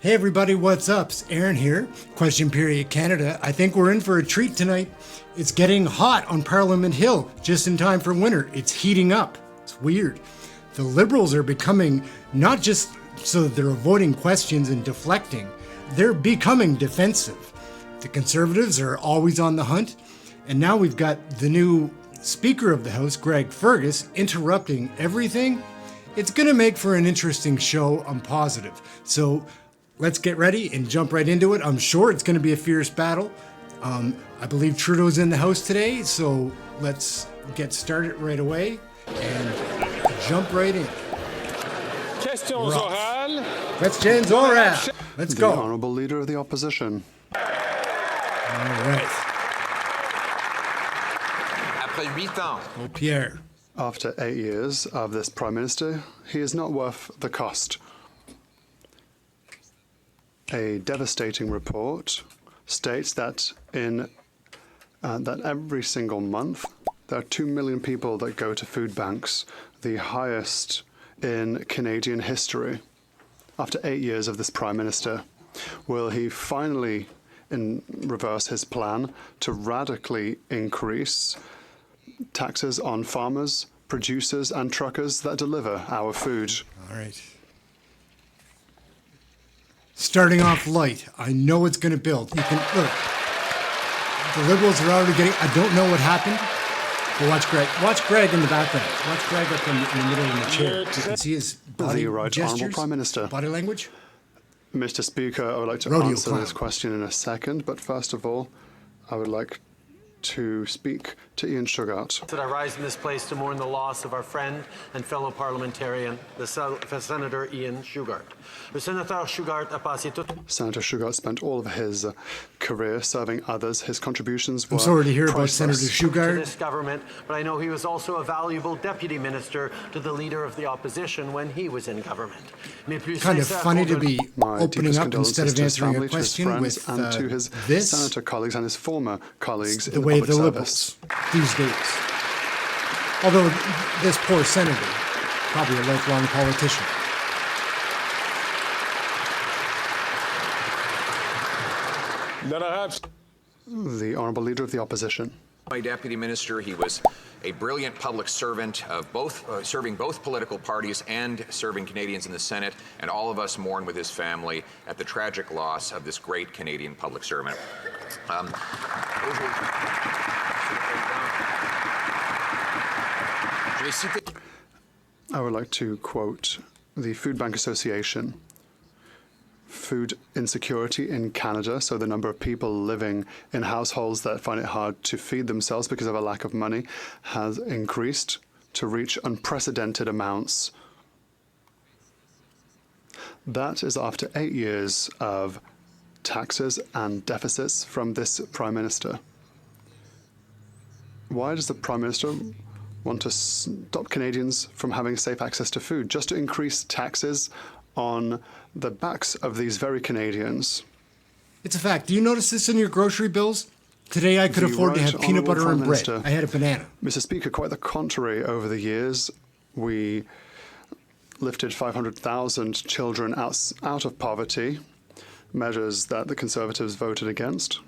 Hey everybody, what's up? It's Ehren here, Question Period Canada. I think we're in for a treat tonight. It's getting hot on Parliament Hill, just in time for winter. It's heating up. It's weird. The Liberals are becoming, not just so that they're avoiding questions and deflecting, they're becoming defensive. The Conservatives are always on the hunt, and now we've got the new Speaker of the House, Fergus, interrupting everything. It's gonna make for an interesting show, I'm positive. So let's get ready and jump right into it. I'm sure it's gonna be a fierce battle. I believe Trudeau's in the House today, so let's get started right away and jump right in. Questions orales. Questions orales. Let's go. The Honourable Leader of the Opposition. All right. Après 8 ans. Oh, Pierre. After 8 years of this Prime Minister, he is not worth the cost. A devastating report states that that every single month there are 2 million people that go to food banks, the highest in Canadian history. After 8 years of this Prime Minister, will he finally reverse his plan to radically increase taxes on farmers, producers and truckers that deliver our food? All right. Starting off light, I know it's going to build. You can look. The Liberals are already getting. I don't know what happened, but watch Greg. Watch Greg in the background. Watch Greg up in the middle of the chair. You can see his body gestures, Honourable Prime Minister. body language. Mr. Speaker, I would like to answer this question in a second, but first of all, I would like to speak to Ian Shugart. That I rise in this place to mourn the loss of our friend and fellow parliamentarian, the Senator Ian Shugart. Senator Shugart spent all of his career serving others. His contributions were I'm sorry to hear priceless. about Senator Shugart. To this government, but I know he was also a valuable deputy minister to the leader of the opposition when he was in government. Kind of funny to be opening up instead of answering a question with and to his this. senator colleagues and his former colleagues The in way the of the public Liberals service. these days. Although this poor senator, probably a lifelong politician. The Honourable Leader of the Opposition. My deputy minister, he was a brilliant public servant of serving both political parties and serving Canadians in the Senate, and all of us mourn with his family at the tragic loss of this great Canadian public servant. I would like to quote the Food Bank Association. Food insecurity in Canada, so the number of people living in households that find it hard to feed themselves because of a lack of money, has increased to reach unprecedented amounts. That is after 8 years of taxes and deficits from this Prime Minister. Why does the Prime Minister want to stop Canadians from having safe access to food? Just to increase taxes on the backs of these very Canadians. It's a fact. Do you notice this in your grocery bills? Today I could afford to have peanut butter and bread. I had a banana. Mr. Speaker, quite the contrary. Over the years, we lifted 500,000 children out of poverty, measures that the Conservatives voted against.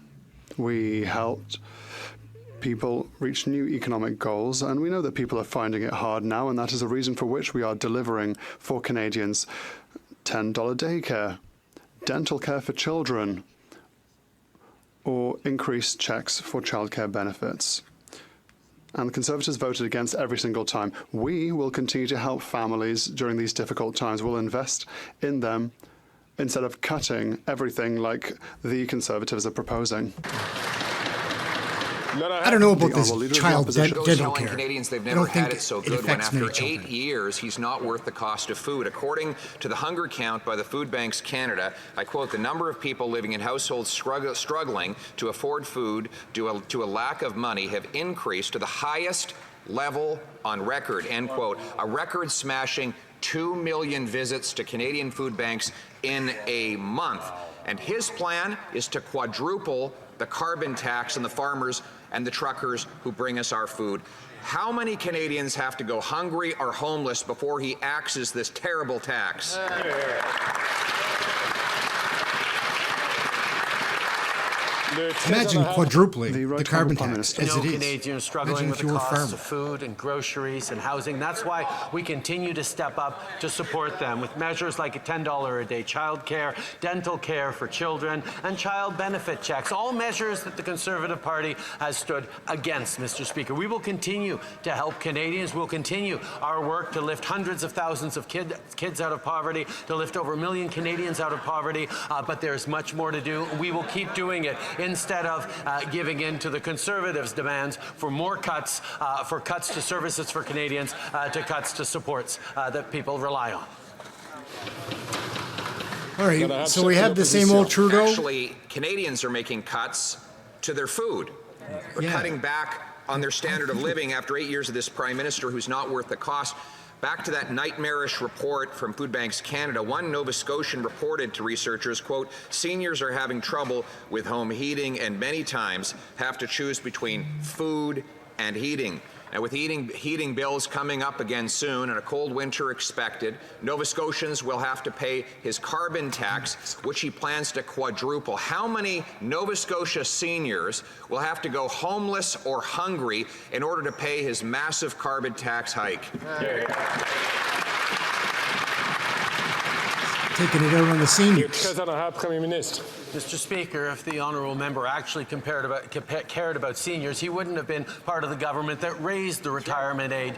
We helped people reach new economic goals, and we know that people are finding it hard now, and that is a reason for which we are delivering for Canadians $10 daycare, dental care for children, or increased checks for childcare benefits. And the Conservatives voted against every single time. We will continue to help families during these difficult times. We'll invest in them instead of cutting everything like the Conservatives are proposing. I don't know about this child dental care. Canadians they've never had it so good when after 8 years he's not worth the cost of food. According to the hunger count by the Food Banks Canada, I quote, the number of people living in households struggling to afford food due to a lack of money have increased to the highest level on record, end quote. A record-smashing 2 million visits to Canadian food banks in a month. And his plan is to quadruple the carbon tax on the farmers and the truckers who bring us our food. How many Canadians have to go hungry or homeless before he axes this terrible tax? Imagine quadrupling The the Right carbon Honourable Prime tax Minister. as it is. Canadians struggling Imagine with if you the were cost farmer. of food and groceries and housing. That's why we continue to step up to support them with measures like a $10 a day childcare, dental care for children, and child benefit checks. All measures that the Conservative Party has stood against, Mr. Speaker. We will continue to help Canadians. We'll continue our work to lift hundreds of thousands of kids out of poverty, to lift over 1 million Canadians out of poverty, but there's much more to do. We will keep doing it instead of giving in to the Conservatives' demands for more cuts, for cuts to services for Canadians, to cuts to supports that people rely on. All right, so we have the same old Trudeau. Actually, Canadians are making cuts to their food. We're cutting back on their standard of living after 8 years of this Prime Minister who's not worth the cost. Back to that nightmarish report from Food Banks Canada, one Nova Scotian reported to researchers, quote, seniors are having trouble with home heating and many times have to choose between food and heating. And with heating bills coming up again soon and a cold winter expected, Nova Scotians will have to pay his carbon tax, which he plans to quadruple. How many Nova Scotia seniors will have to go homeless or hungry in order to pay his massive carbon tax hike? Taking it out on the seniors. Mr. Speaker, if the honourable member actually cared about seniors, he wouldn't have been part of the government that raised the retirement age,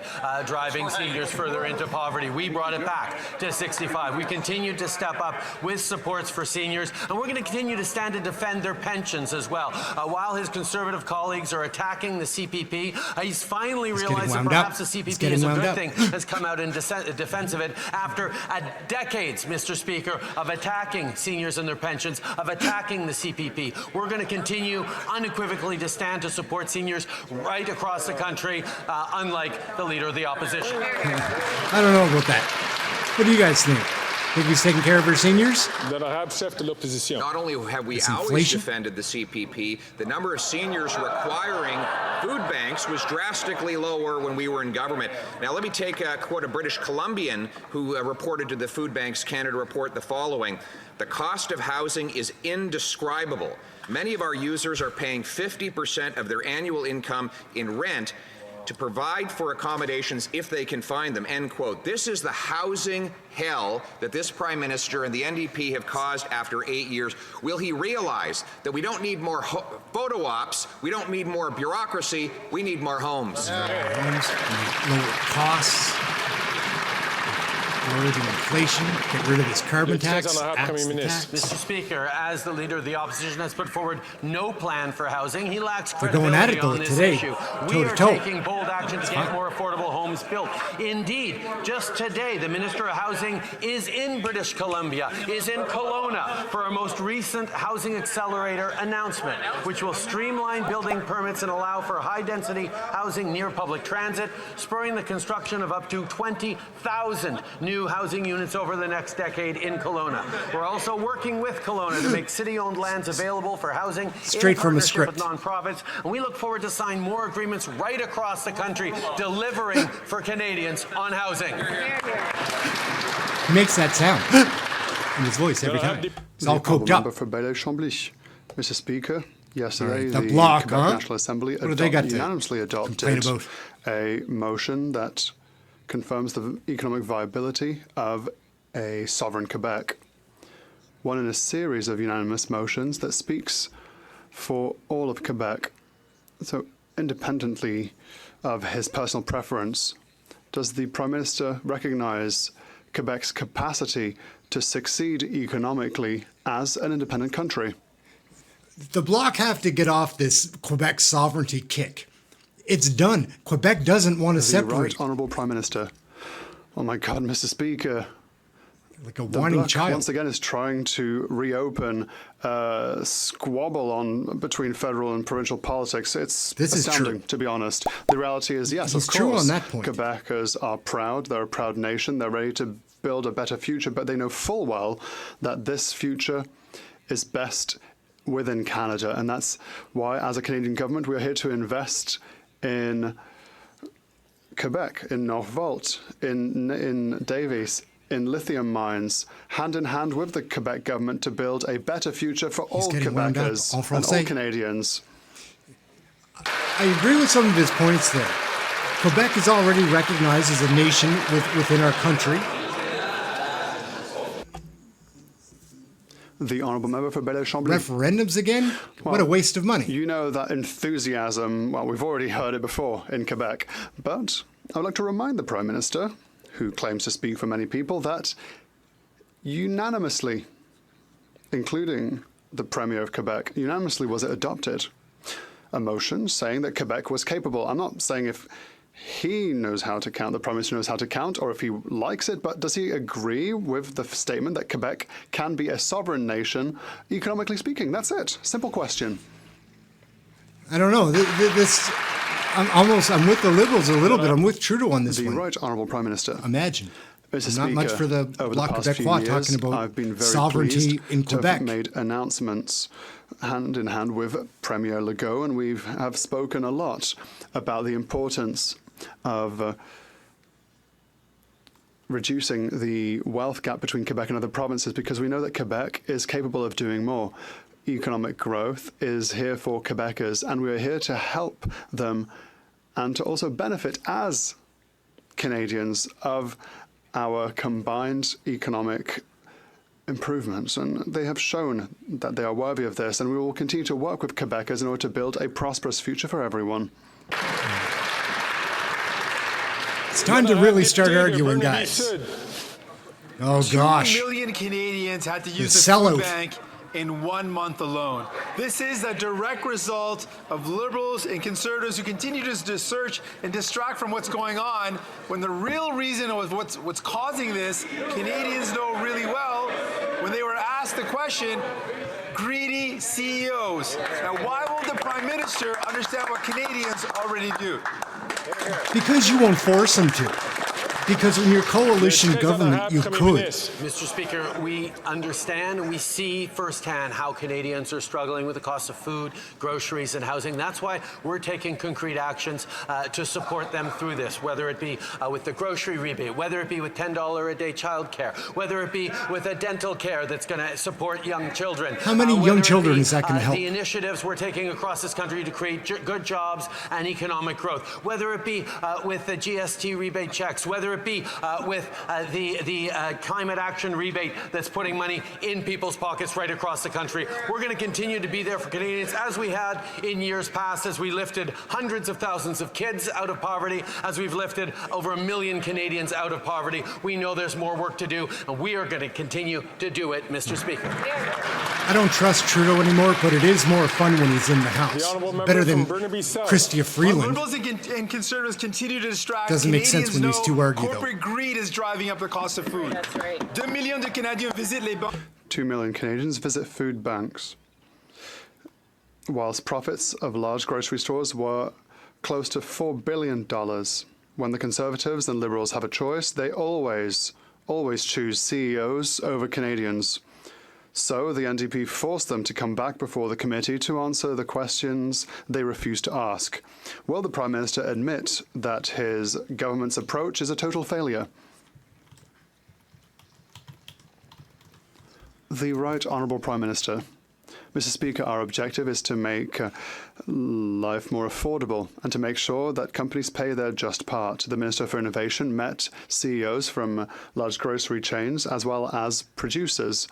driving seniors further into poverty. We brought it back to 65. We continued to step up with supports for seniors, and we're going to continue to stand to defend their pensions as well. While his Conservative colleagues are attacking the CPP, he's finally realised that perhaps the CPP is a good thing, has come out in defence of it after decades, Mr. Speaker, of attacking seniors and their pensions, of attacking the CPP. We're going to continue unequivocally to stand to support seniors right across the country, unlike the Leader of the Opposition. I don't know about that. What do you guys think? Think he's taking care of our seniors? Not only have we always defended the CPP, the number of seniors requiring food banks was drastically lower when we were in government. Now, let me take a quote a British Columbian who reported to the Food Banks Canada report the following. The cost of housing is indescribable. Many of our users are paying 50% of their annual income in rent to provide for accommodations if they can find them, end quote. This is the housing hell that this Prime Minister and the NDP have caused after 8 years. Will he realize that we don't need more photo ops, we don't need more bureaucracy, we need more homes? Homes, lower costs, lower the inflation, get rid of this carbon tax, Mr. Speaker, as the Leader of the Opposition has put forward no plan for housing, he lacks They're going at credibility it, though, on this today, issue. toe We to are toe. taking bold action to get more affordable homes built. Indeed, just today, the Minister of Housing is in British Columbia, is in Kelowna for our most recent Housing Accelerator announcement, which will streamline building permits and allow for high-density housing near public transit, spurring the construction of up to 20,000 new housing units over the next decade in Kelowna. We're also working with Kelowna to make city-owned lands available for housing Straight in from a partnership script. with nonprofits, and we look forward to sign more agreements right across the country, delivering for Canadians on housing. He makes that sound in his voice every time. It's all coked up. For Chambly. Mr. Speaker, yesterday the the Bloc, Quebec National Assembly What do they got to unanimously complain adopted about? a motion that confirms the economic viability of a sovereign Quebec. One in a series of unanimous motions that speaks for all of Quebec. So, independently of his personal preference, does the Prime Minister recognize Quebec's capacity to succeed economically as an independent country? The Bloc have to get off this Quebec sovereignty kick. It's done. Quebec doesn't want to The separate. Right Honourable Prime Minister. Oh my God, Mr. Speaker. Like a The whining Bloc child. once again is trying to reopen a squabble between federal and provincial politics. It's This is astounding, true. to be honest. The reality is, yes, He's of true course, on that point. Quebecers are proud. They're a proud nation. They're ready to build a better future, but they know full well that this future is best within Canada. And that's why, as a Canadian government, we are here to invest in Quebec, in Northvolt, in Davies, in lithium mines, hand in hand with the Quebec government to build a better future for all Quebecers and all Canadians. I agree with some of his points there. Quebec is already recognized as a nation within our country. The Honourable Member for Belleuil-Chambly. Referendums again? Well, what a waste of money. You know that enthusiasm, well, we've already heard it before in Quebec. But I would like to remind the Prime Minister, who claims to speak for many people, that unanimously, including the Premier of Quebec, unanimously was it adopted a motion saying that Quebec was capable. I'm not saying if he knows how to count, the Prime Minister knows how to count, or if he likes it, but does he agree with the statement that Quebec can be a sovereign nation, economically speaking? That's it. Simple question. I don't know. I'm with the Liberals a little bit. I'm with Trudeau on this one. The Right Honourable Prime Minister. Imagine. Mr. Not Speaker, much for the Bloc Québécois talking about I've been very sovereignty in Quebec. To have made announcements hand in hand with Premier Legault, and we have spoken a lot about the importance of reducing the wealth gap between Quebec and other provinces, because we know that Quebec is capable of doing more. Economic growth is here for Quebecers, and we are here to help them and to also benefit as Canadians of our combined economic improvements. And they have shown that they are worthy of this, and we will continue to work with Quebecers in order to build a prosperous future for everyone. It's time to really start arguing, guys. Oh, gosh. 2 million Canadians had to use The the food sellout. bank in 1 month alone. This is a direct result of Liberals and Conservatives who continue to search and distract from what's going on, when the real reason of what's causing this, Canadians know really well. When they were asked the question, greedy CEOs. Now, why won't the Prime Minister understand what Canadians already do? Because you won't force them to. Because in your coalition government, you could. Mr. Speaker, we understand and we see firsthand how Canadians are struggling with the cost of food, groceries, and housing. That's why we're taking concrete actions to support them through this, whether it be with the grocery rebate, whether it be with $10 a day childcare, whether it be with a dental care that's going to support young children. How many young children is that going to help? The initiatives we're taking across this country to create good jobs and economic growth, whether it be with the GST rebate checks, whether it be with the climate action rebate that's putting money in people's pockets right across the country. We're going to continue to be there for Canadians, as we had in years past, as we lifted hundreds of thousands of kids out of poverty, as we've lifted over 1 million Canadians out of poverty. We know there's more work to do, and we are going to continue to do it, Mr. Speaker. I don't trust Trudeau anymore, but it is more fun when he's in the House. Better than Chrystia Freeland. Liberals and Conservatives continue to distract. Doesn't make sense when these two argue, though. Corporate greed is driving up the cost of food. That's right. 2 millions de Canadiens visitent les banques. 2 million Canadians visit food banks, whilst profits of large grocery stores were close to $4 billion. When the Conservatives and Liberals have a choice, they always choose CEOs over Canadians. So the NDP forced them to come back before the committee to answer the questions they refused to ask. Will the Prime Minister admit that his government's approach is a total failure? The Right Honourable Prime Minister. Mr. Speaker, our objective is to make life more affordable and to make sure that companies pay their just part. The Minister for Innovation met CEOs from large grocery chains as well as producers,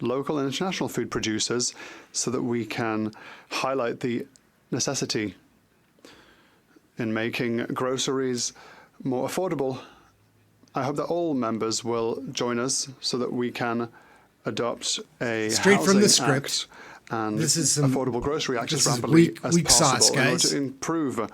local and international food producers, so that we can highlight the necessity in making groceries more affordable. I hope that all members will join us so that we can adopt a Straight from the Housing script. Act and This is some- Affordable Grocery Act this as is rapidly weak- as weak possible sauce, in order guys. to improve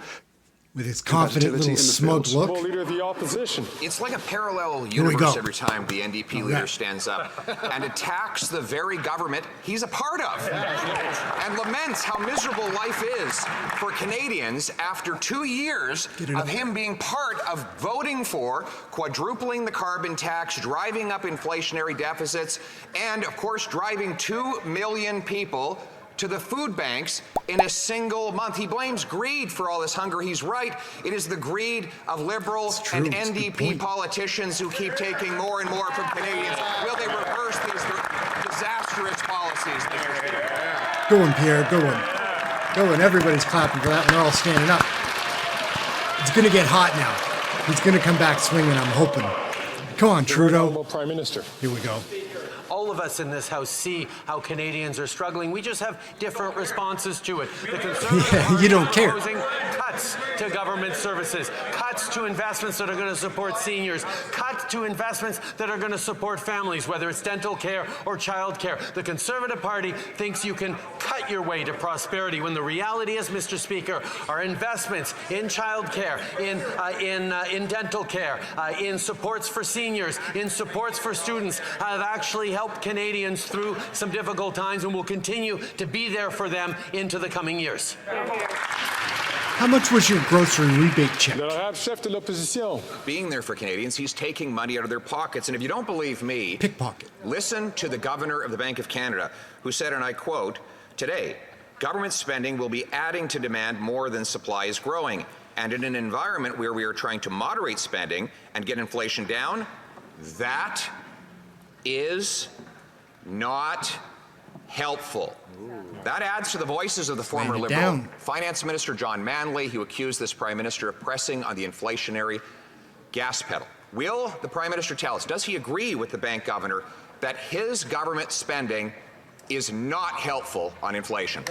With his confident competitivity little in the smug field. look. Leader of the opposition. It's like a parallel we universe go. every time the NDP leader stands up and attacks the very government he's a part of and laments how miserable life is for Canadians after 2 years of him being part of voting for quadrupling the carbon tax, driving up inflationary deficits, and, of course, driving 2 million people to the food banks in a single month. He blames greed for all this hunger. He's right. It is the greed of Liberal and NDP politicians who keep taking more and more from Canadians. Will they reverse these disastrous policies? Go on, Pierre, go on. Go on, everybody's clapping for that, and they're all standing up. It's going to get hot now. He's going to come back swinging, I'm hoping. Come on, Trudeau. Prime Minister. Here we go. All of us in this House see how Canadians are struggling. We just have different responses to it. The Conservative you don't care. Proposing cuts to government services, cuts to investments that are going to support seniors, cuts to investments that are going to support families, whether it's dental care or child care. The Conservative Party thinks you can cut your way to prosperity when the reality is, Mr. Speaker, our investments in child care, in dental care, in supports for seniors, in supports for students have actually helped Canadians through some difficult times and will continue to be there for them into the coming years. How much was your grocery rebate check? Chef de l'opposition. Being there for Canadians, he's taking money out of their pockets. And if you don't believe me, Pickpocket. Listen to the Governor of the Bank of Canada, who said, and I quote, "Today, government spending will be adding to demand more than supply is growing. And in an environment where we are trying to moderate spending and get inflation down, that is not helpful." That adds to the voices of the former Liberal Finance Minister John Manley, who accused this Prime Minister of pressing on the inflationary gas pedal. Will the Prime Minister tell us, does he agree with the bank governor that his government spending is not helpful on inflation?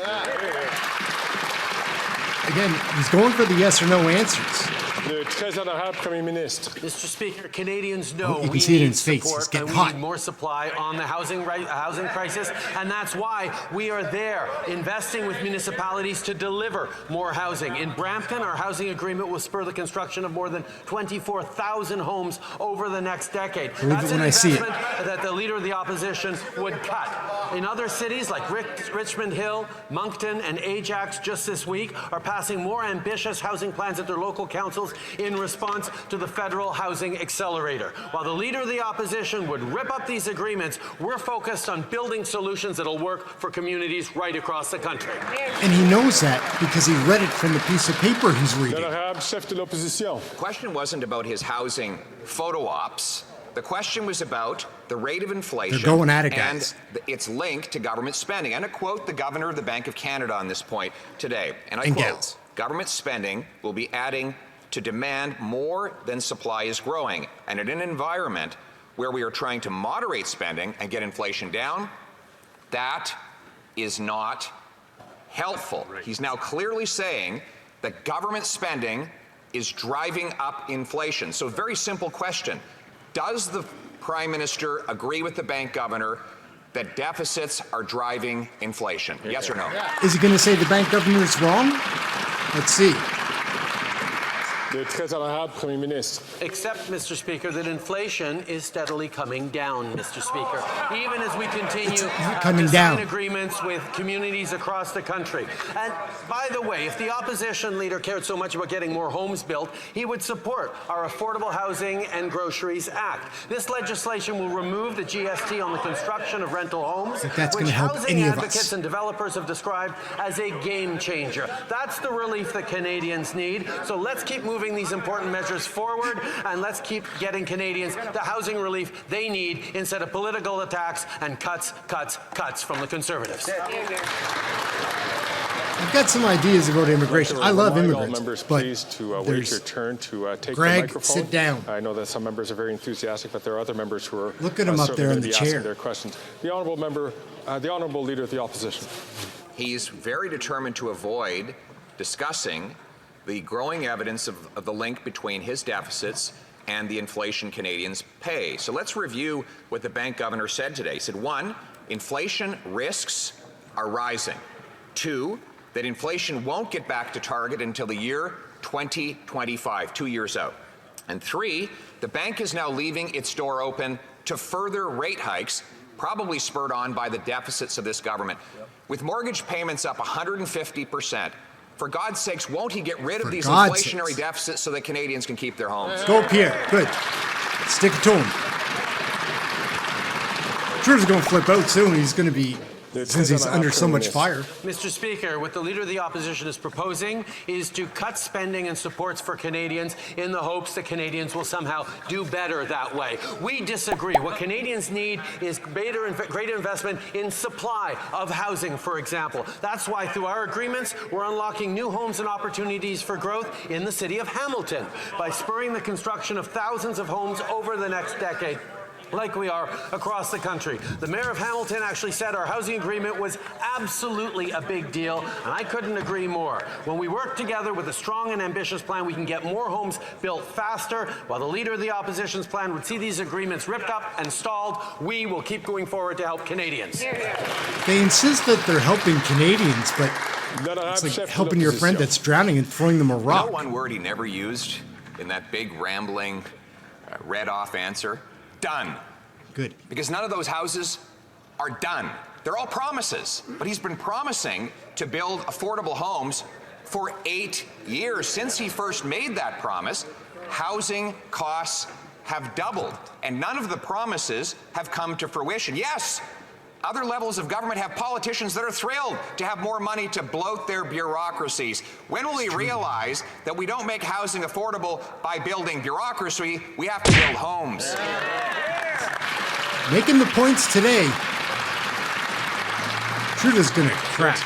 Again, he's going for the yes or no answers. Le très honorable Premier Ministre. Mr. Speaker, Canadians know you can we see it in need his face. support It's getting and we hot. need more supply on the housing crisis, and that's why we are there investing with municipalities to deliver more housing. In Brampton, our housing agreement will spur the construction of more than 24,000 homes over the next decade. Believe That's it when an I see it. investment that the Leader of the Opposition would cut. In other cities like Richmond Hill, Moncton, and Ajax just this week are passing more ambitious housing plans at their local councils in response to the federal housing accelerator. While the Leader of the Opposition would rip up these agreements, we're focused on building solutions that'll work for communities right across the country. And he knows that because he read it from the piece of paper he's reading. Honorable Chef de l'opposition. The question wasn't about his housing photo ops. The question was about the rate of inflation They're going at it, guys. and its link to government spending. And I quote the Governor of the Bank of Canada on this point today. And I quote, "Government spending will be adding to demand more than supply is growing. And in an environment where we are trying to moderate spending and get inflation down, that is not helpful." He's now clearly saying that government spending is driving up inflation. So very simple question. Does the Prime Minister agree with the bank governor that deficits are driving inflation? Yes or no? Is he going to say the bank governor is wrong? Let's see. Le très honorable Premier Ministre. Except, Mr. Speaker, that inflation is steadily coming down, Mr. Speaker, even as we continue to sign agreements with communities across the country. And by the way, if the opposition leader cared so much about getting more homes built, he would support our Affordable Housing and Groceries Act. This legislation will remove the GST on the construction of rental homes, which housing advocates and developers have described as a game changer. That's the relief that Canadians need. So let's keep moving these important measures forward, and let's keep getting Canadians the housing relief they need instead of political attacks and cuts from the Conservatives. I've got some ideas about immigration. I love immigrants, members, but please to wait your turn to take Greg, the microphone. sit down. I know that some members are very enthusiastic, but there are other members who are look at him up there in the chair. Their questions. The honourable member, the honourable Leader of the Opposition. He's very determined to avoid discussing the growing evidence of the link between his deficits and the inflation Canadians pay. So let's review what the bank governor said today. He said, 1, inflation risks are rising. 2, that inflation won't get back to target until the year 2025, 2 years out. And 3, the bank is now leaving its door open to further rate hikes, probably spurred on by the deficits of this government. With mortgage payments up 150%, for God's sakes, won't he get rid of these inflationary deficits so that Canadians can keep their homes? Go, Pierre. Good. Stick it to him. Trudeau's going to flip out soon. He's going to be since he's under so much fire. Mr. Speaker, what the Leader of the Opposition is proposing is to cut spending and supports for Canadians in the hopes that Canadians will somehow do better that way. We disagree. What Canadians need is greater investment in supply of housing, for example. That's why through our agreements, we're unlocking new homes and opportunities for growth in the city of Hamilton by spurring the construction of thousands of homes over the next decade, like we are across the country. The Mayor of Hamilton actually said our housing agreement was absolutely a big deal, and I couldn't agree more. When we work together with a strong and ambitious plan, we can get more homes built faster. While the Leader of the Opposition's plan would see these agreements ripped up and stalled, we will keep going forward to help Canadians. They insist that they're helping Canadians, but it's like helping your friend that's drowning and throwing them a rock. You know one word he never used in that big, rambling, read-off answer? Done. Good. Because none of those houses are done. They're all promises. But he's been promising to build affordable homes for 8 years. Since he first made that promise, housing costs have doubled, and none of the promises have come to fruition. Yes, other levels of government have politicians that are thrilled to have more money to bloat their bureaucracies. When will we realize that we don't make housing affordable by building bureaucracy? We have to build homes. Making the points today. Trudeau's gonna crack.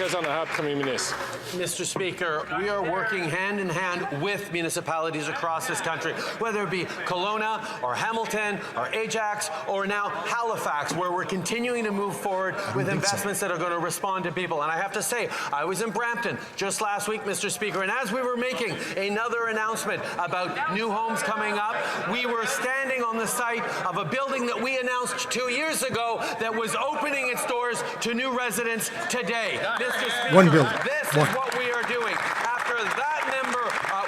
Mr. Speaker, we are working hand in hand with municipalities across this country, whether it be Kelowna or Hamilton or Ajax or now Halifax, where we're continuing to move forward with investments that are going to respond to people. And I have to say, I was in Brampton just last week, Mr. Speaker, and as we were making another announcement about new homes coming up, we were standing on the site of a building that we announced 2 years ago that was opening its doors to new residents today. Mr. Speaker, one building. This is what we are doing. After that member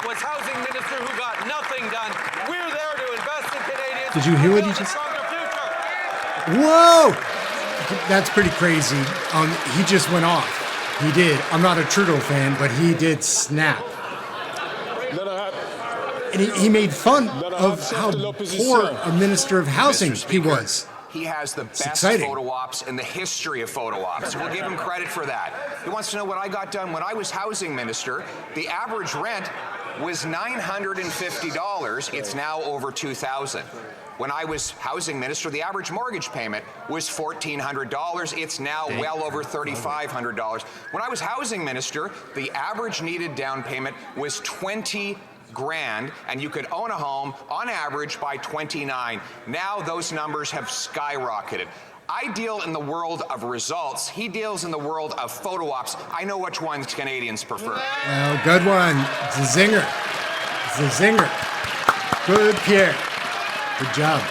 was housing minister who got nothing done, we're there to invest in Canadians. Did you hear what he just said? Whoa! That's pretty crazy. He just went off. He did. I'm not a Trudeau fan, but he did snap. And he made fun of how poor a minister of housing he was. He has the best photo ops in the history of photo ops. We'll give him credit for that. He wants to know what I got done when I was housing minister. The average rent was $950. It's now over $2,000. When I was housing minister, the average mortgage payment was $1,400. It's now well over $3,500. When I was housing minister, the average needed down payment was $20,000, and you could own a home on average by 29. Now those numbers have skyrocketed. I deal in the world of results. He deals in the world of photo ops. I know which ones Canadians prefer. Well, good one. It's a zinger. It's a zinger. Good, Pierre. Good job.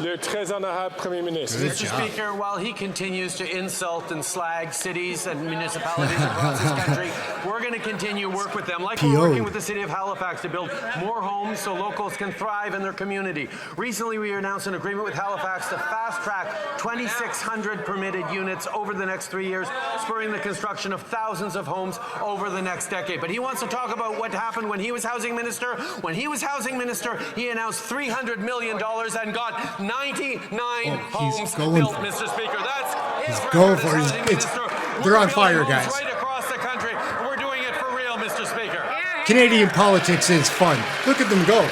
Mr. Speaker, while he continues to insult and slag cities and municipalities across this country, we're going to continue to work with them, like we're working with the city of Halifax to build more homes so locals can thrive in their community. Recently, we announced an agreement with Halifax to fast-track 2,600 permitted units over the next 3 years, spurring the construction of thousands of homes over the next decade. But he wants to talk about what happened when he was housing minister. When he was housing minister, he announced $300 million and got 99 homes built, Mr. Speaker. That's his going for it. They're on fire, guys. Right across the country. We're doing it for real, Mr. Speaker. Canadian politics is fun. Look at them go.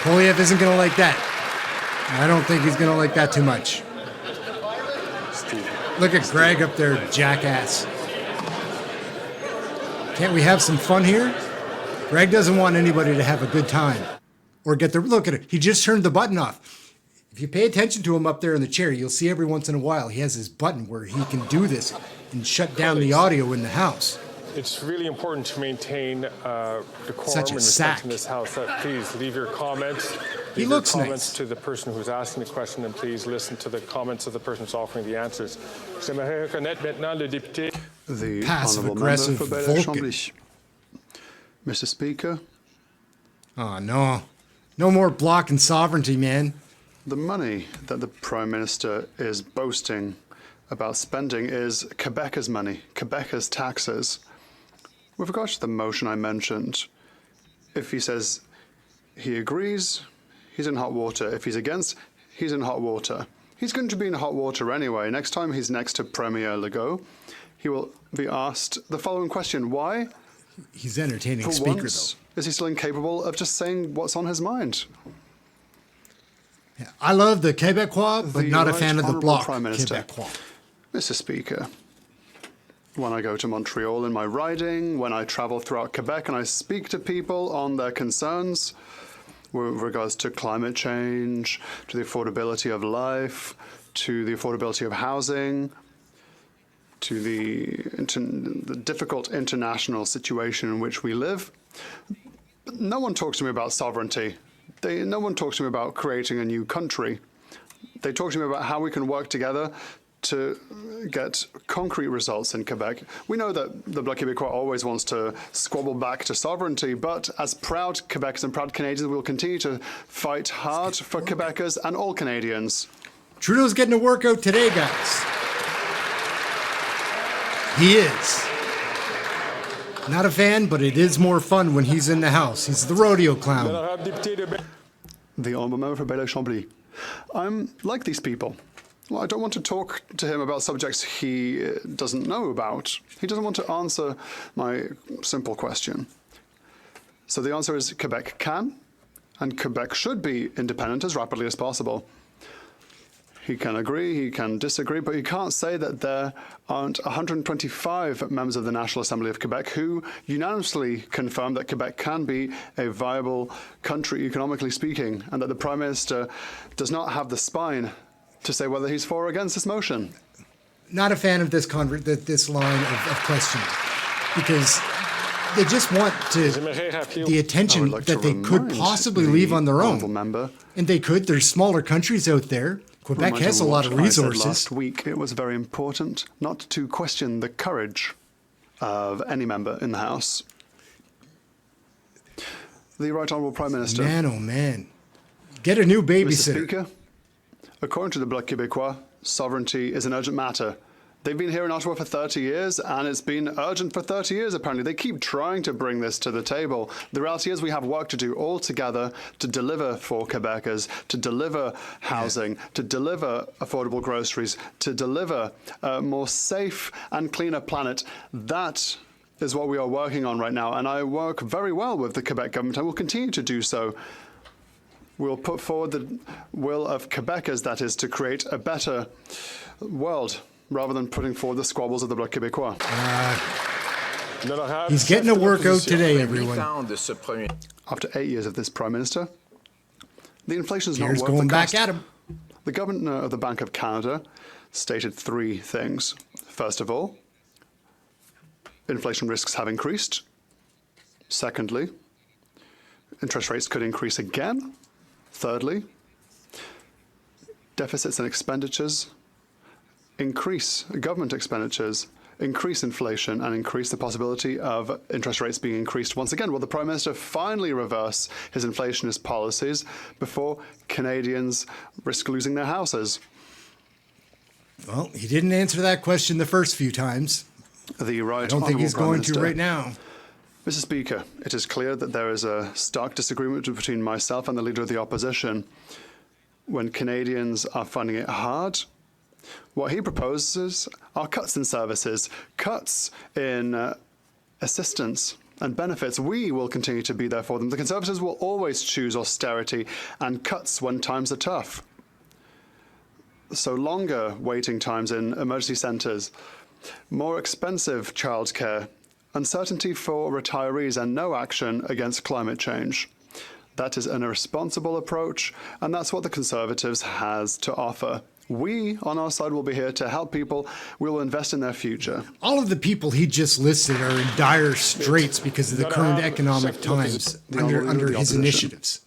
Poilievre isn't going to like that. I don't think he's going to like that too much. Look at Greg up there, jackass. Can't we have some fun here? Greg doesn't want anybody to have a good time. Or get the look at it. He just turned the button off. If you pay attention to him up there in the chair, you'll see every once in a while he has his button where he can do this and shut down the audio in the house. It's really important to maintain decorum Such a and sack. respect in this house. Please leave your comments. He Leave looks your comments nice. to the person who's asking the question, and please listen to the comments of the person who's offering the answers. J'aimerais reconnaître maintenant le député. The Passive honourable member for aggressive Vulcan. Belleville-Chambly. Mr. Speaker, Oh, no. No more Bloc and sovereignty, man. the money that the Prime Minister is boasting about spending is Quebecers' money, Quebecers' taxes. With regard to the motion I mentioned, if he says he agrees, he's in hot water. If he's against, he's in hot water. He's going to be in hot water anyway. Next time he's next to Premier Legault, he will be asked the following question. Why? He's entertaining For speaker, once, though. is he still incapable of just saying what's on his mind? Yeah, I love the Québécois, but The not a Right fan of the Honourable Bloc Prime Minister. Québécois. Mr. Speaker, when I go to Montreal in my riding, when I travel throughout Quebec and I speak to people on their concerns with regards to climate change, to the affordability of life, to the affordability of housing, to the difficult international situation in which we live, no one talks to me about sovereignty. No one talks to me about creating a new country. They talk to me about how we can work together to get concrete results in Quebec. We know that the Bloc Québécois always wants to squabble back to sovereignty, but as proud Quebecers and proud Canadians, we will continue to fight hard for Quebecers and all Canadians. Trudeau's getting a workout today, guys. He is. Not a fan, but it is more fun when he's in the house. He's the rodeo clown. The honourable member for Belleuil-Chambly. I'm like these people. Well, I don't want to talk to him about subjects he doesn't know about. He doesn't want to answer my simple question. So the answer is Quebec can and Quebec should be independent as rapidly as possible. He can agree, he can disagree, but he can't say that there aren't 125 members of the National Assembly of Quebec who unanimously confirm that Quebec can be a viable country economically speaking, and that the Prime Minister does not have the spine to say whether he's for or against this motion. Not a fan of this line of questioning, because they just want the attention like that they could possibly leave on their own. Member. And they could. There's smaller countries out there. Quebec has a lot of resources. Last week, it was very important not to question the courage of any member in the House. The Right Honourable Prime Minister. Man, oh man. Get a new Mr. babysitter. Speaker, according to the Bloc Québécois, sovereignty is an urgent matter. They've been here in Ottawa for 30 years, and it's been urgent for 30 years, apparently. They keep trying to bring this to the table. The reality is we have work to do all together to deliver for Quebecers, to deliver housing, to deliver affordable groceries, to deliver a more safe and cleaner planet. That is what we are working on right now, and I work very well with the Quebec government. I will continue to do so. We'll put forward the will of Quebecers, that is, to create a better world, rather than putting forward the squabbles of the Bloc Québécois. He's getting a workout today, everyone. After 8 years of this Prime Minister, the inflation is not Pierre's worth going the back cost. at him. The Governor of the Bank of Canada stated 3 things. First of all, inflation risks have increased. Secondly, interest rates could increase again. Thirdly, deficits and expenditures increase government expenditures, increase inflation, and increase the possibility of interest rates being increased once again. Will the Prime Minister finally reverse his inflationist policies before Canadians risk losing their houses? Well, he didn't answer that question the first few times. The Right I don't think Honourable he's Prime going Minister. to right now. Mr. Speaker, it is clear that there is a stark disagreement between myself and the Leader of the Opposition. When Canadians are finding it hard, what he proposes are cuts in services, cuts in assistance and benefits. We will continue to be there for them. The Conservatives will always choose austerity and cuts when times are tough. So longer waiting times in emergency centres, more expensive childcare, uncertainty for retirees, and no action against climate change. That is an irresponsible approach, and that's what the Conservatives has to offer. We, on our side, will be here to help people. We will invest in their future. All of the people he just listed are in dire straits because of the current economic times under his initiatives.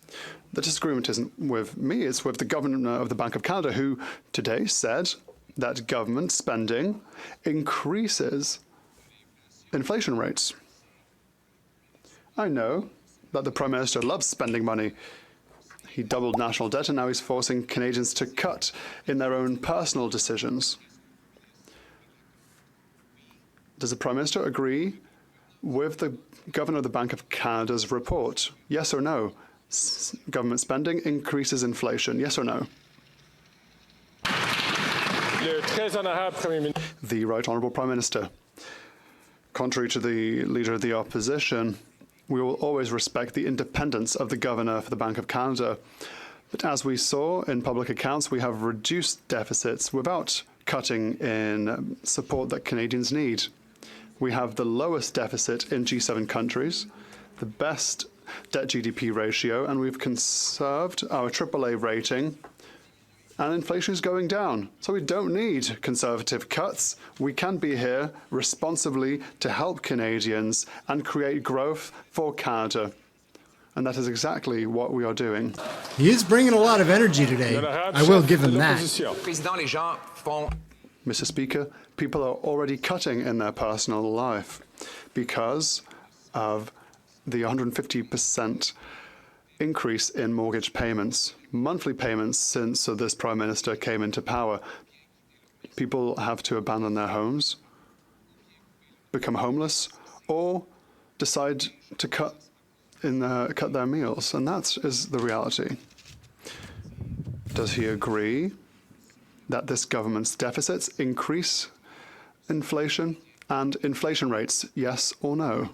The disagreement isn't with me, it's with the Governor of the Bank of Canada, who today said that government spending increases inflation rates. I know that the Prime Minister loves spending money. He doubled national debt, and now he's forcing Canadians to cut in their own personal decisions. Does the Prime Minister agree with the Governor of the Bank of Canada's report? Yes or no? government spending increases inflation? Yes or no? The Right Honourable Prime Minister. Contrary to the Leader of the Opposition, we will always respect the independence of the Governor for the Bank of Canada. But as we saw in public accounts, we have reduced deficits without cutting in support that Canadians need. We have the lowest deficit in G7 countries, the best debt GDP ratio, and we've conserved our AAA rating, and inflation is going down. So we don't need conservative cuts. We can be here responsibly to help Canadians and create growth for Canada. And that is exactly what we are doing. He is bringing a lot of energy today. I will give him that. Mr. Speaker, people are already cutting in their personal life because of the 150% increase in mortgage payments, monthly payments since this Prime Minister came into power. People have to abandon their homes, become homeless, or decide to cut their meals, and that is the reality. Does he agree that this government's deficits increase inflation and inflation rates, yes or no?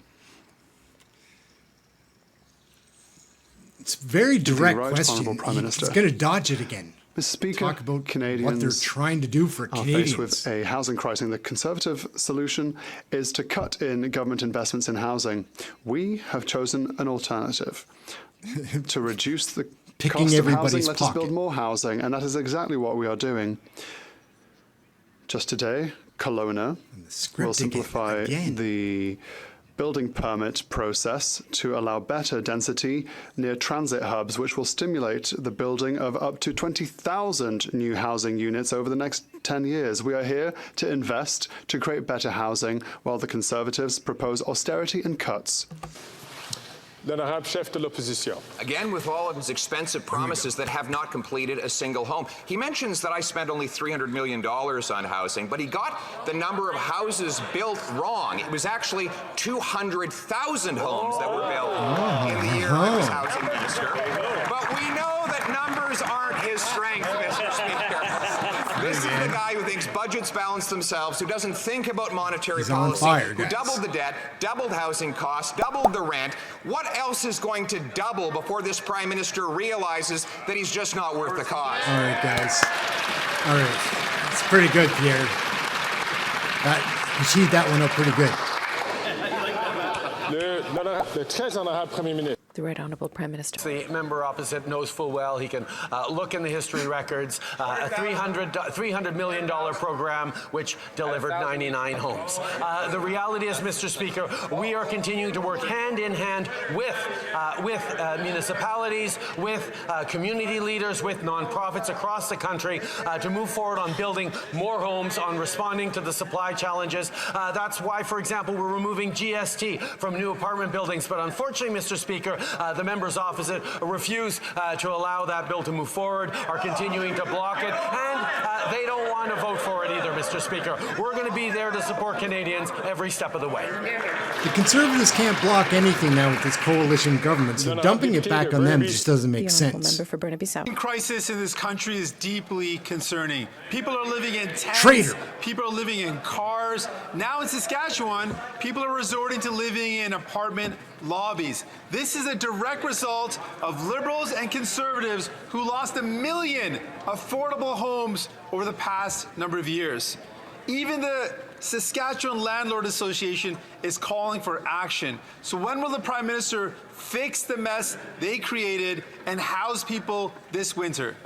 It's a very direct Right question. Honourable Prime Minister. He's going to dodge it again. Mr. Speaker, Talk about Canadians what they're trying to do for are Canadians. faced with a housing crisis. The Conservative solution is to cut in government investments in housing. We have chosen an alternative to reduce the cost of housing. Let us build more housing, and that is exactly what we are doing. Just today, Kelowna will simplify the building permit process to allow better density near transit hubs, which will stimulate the building of up to 20,000 new housing units over the next 10 years. We are here to invest, to create better housing, while the Conservatives propose austerity and cuts. Again, with all of his expensive promises that have not completed a single home. He mentions that I spent only $300 million on housing, but he got the number of houses built wrong. It was actually 200,000 homes that were built in the year I was housing minister. But we know that numbers aren't his strength, Mr. Speaker. This is the guy who thinks budgets balance themselves, who doesn't think about monetary policy, who doubled the debt, doubled housing costs, doubled the rent. What else is going to double before this Prime Minister realizes that he's just not worth the cost? All right, guys. All right. It's pretty good, Pierre. You teed that one up pretty good. The Right Honourable Prime Minister. The member opposite knows full well he can look in the history records. A $300 million program which delivered 99 homes. The reality is, Mr. Speaker, we are continuing to work hand in hand with municipalities, with community leaders, with nonprofits across the country to move forward on building more homes, on responding to the supply challenges. That's why, for example, we're removing GST from new apartment buildings. But unfortunately, Mr. Speaker, the members opposite refuse to allow that bill to move forward, are continuing to block it, and they don't want to vote for it either, Mr. Speaker. We're going to be there to support Canadians every step of the way. The Conservatives can't block anything now with this coalition government, so dumping it back on them just doesn't make sense. Member for Burnaby-South. The crisis in this country is deeply concerning. People are living in tents. People are living in cars. Now in Saskatchewan, people are resorting to living in apartment lobbies. This is a direct result of Liberals and Conservatives who lost 1 million affordable homes over the past number of years. Even the Saskatchewan Landlord Association is calling for action. So when will the Prime Minister fix the mess they created and house people this winter?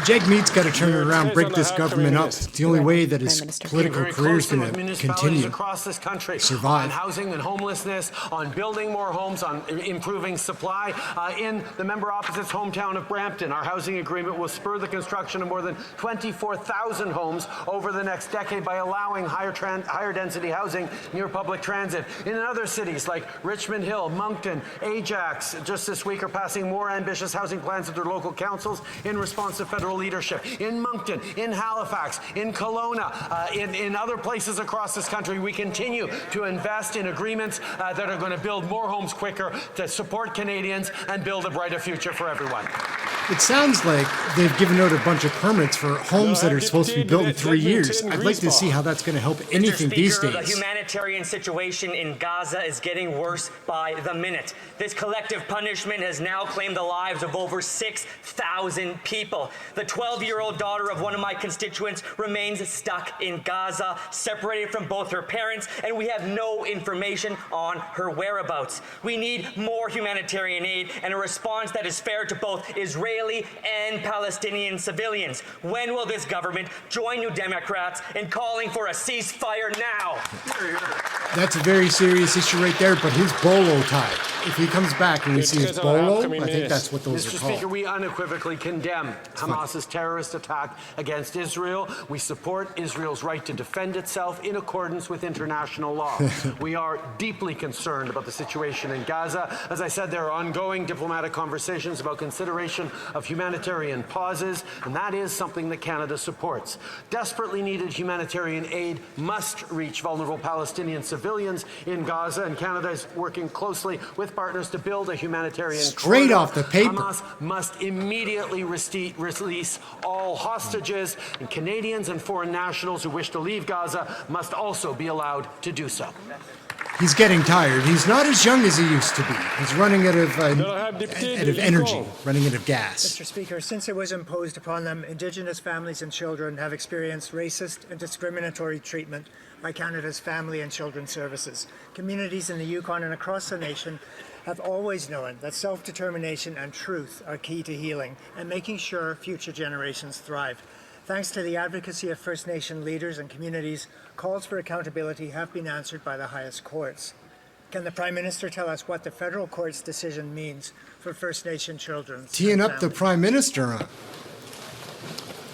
Jagmeet's got to turn it around, break this government up. It's the only way that his political career is going to continue. Across this country, survive. On housing and homelessness, on building more homes, on improving supply. In the member opposite's hometown of Brampton, our housing agreement will spur the construction of more than 24,000 homes over the next decade by allowing higher higher density housing near public transit. In other cities like Richmond Hill, Moncton, Ajax, just this week are passing more ambitious housing plans with their local councils in response to federal leadership. In Moncton, in Halifax, in Kelowna, in other places across this country, we continue to invest in agreements that are going to build more homes quicker, to support Canadians and build a brighter future for everyone. It sounds like they've given out a bunch of permits for homes that are supposed to be built in 3 years. I'd like to see how that's going to help anything these days. The humanitarian situation in Gaza is getting worse by the minute. This collective punishment has now claimed the lives of over 6,000 people. The 12-year-old daughter of one of my constituents remains stuck in Gaza, separated from both her parents, and we have no information on her whereabouts. We need more humanitarian aid and a response that is fair to both Israeli and Palestinian civilians. When will this government join New Democrats in calling for a ceasefire now? That's a very serious issue right there, but his bolo tie. If he comes back and we see his bolo, I think that's what those Mr. are called. Speaker, we unequivocally condemn Hamas's terrorist attack against Israel. We support Israel's right to defend itself in accordance with international law. We are deeply concerned about the situation in Gaza. As I said, there are ongoing diplomatic conversations about consideration of humanitarian pauses, and that is something that Canada supports. Desperately needed humanitarian aid must reach vulnerable Palestinian civilians in Gaza, and Canada is working closely with partners to build a humanitarian Straight corridor. off the paper. Hamas must immediately release all hostages, and Canadians and foreign nationals who wish to leave Gaza must also be allowed to do so. He's getting tired. He's not as young as he used to be. He's running out of energy, running out of gas. Mr. Speaker, since it was imposed upon them, Indigenous families and children have experienced racist and discriminatory treatment by Canada's Family and Children's Services. Communities in the Yukon and across the nation have always known that self-determination and truth are key to healing and making sure future generations thrive. Thanks to the advocacy of First Nation leaders and communities, calls for accountability have been answered by the highest courts. Can the Prime Minister tell us what the federal court's decision means for First Nation children? Teeing up the Prime Minister on.